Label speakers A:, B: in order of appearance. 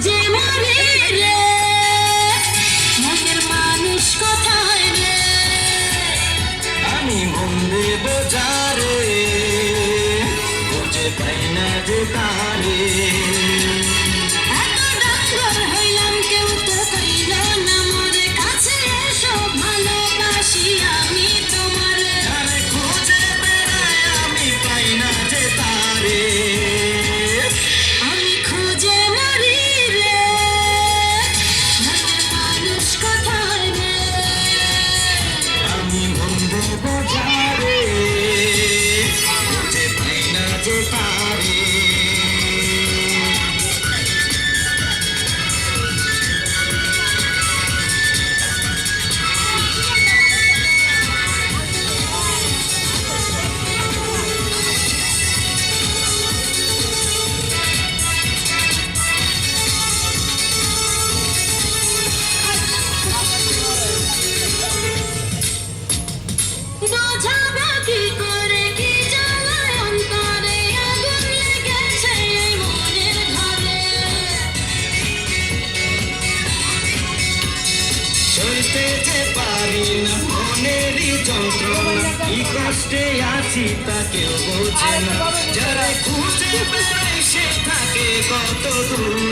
A: খুঁজে মরি রে, মনের মানুষ কোথায় রে?
B: আমি মন দেব যারে, খুঁজে পাই না যে তারে।
A: এত ডাক্তার হইলাম কেউ তো কইল না মোরে, কাছে এসো ভালোবাসি আমি তোমারে।
B: যারে খুঁজে বেড়াই আমি পাই না যে তারে।
A: আমি খুঁজে মরি রে, মনের মানুষ কোথায় রে?
B: আমি মন দেব যারে, খুঁজে পাই না যে তারে।
A: বোঝাবো কি করে, কি জ্বালায় অন্তরে, আগুন লেগেছে এই মনের ঘরে।
B: সইতে যে পারি না মনেরই যন্ত্রণা, কি কষ্টে আছি তা কেউ বোঝে না। যারা খুঁজে বেড়াই সে থাকে কত দূর।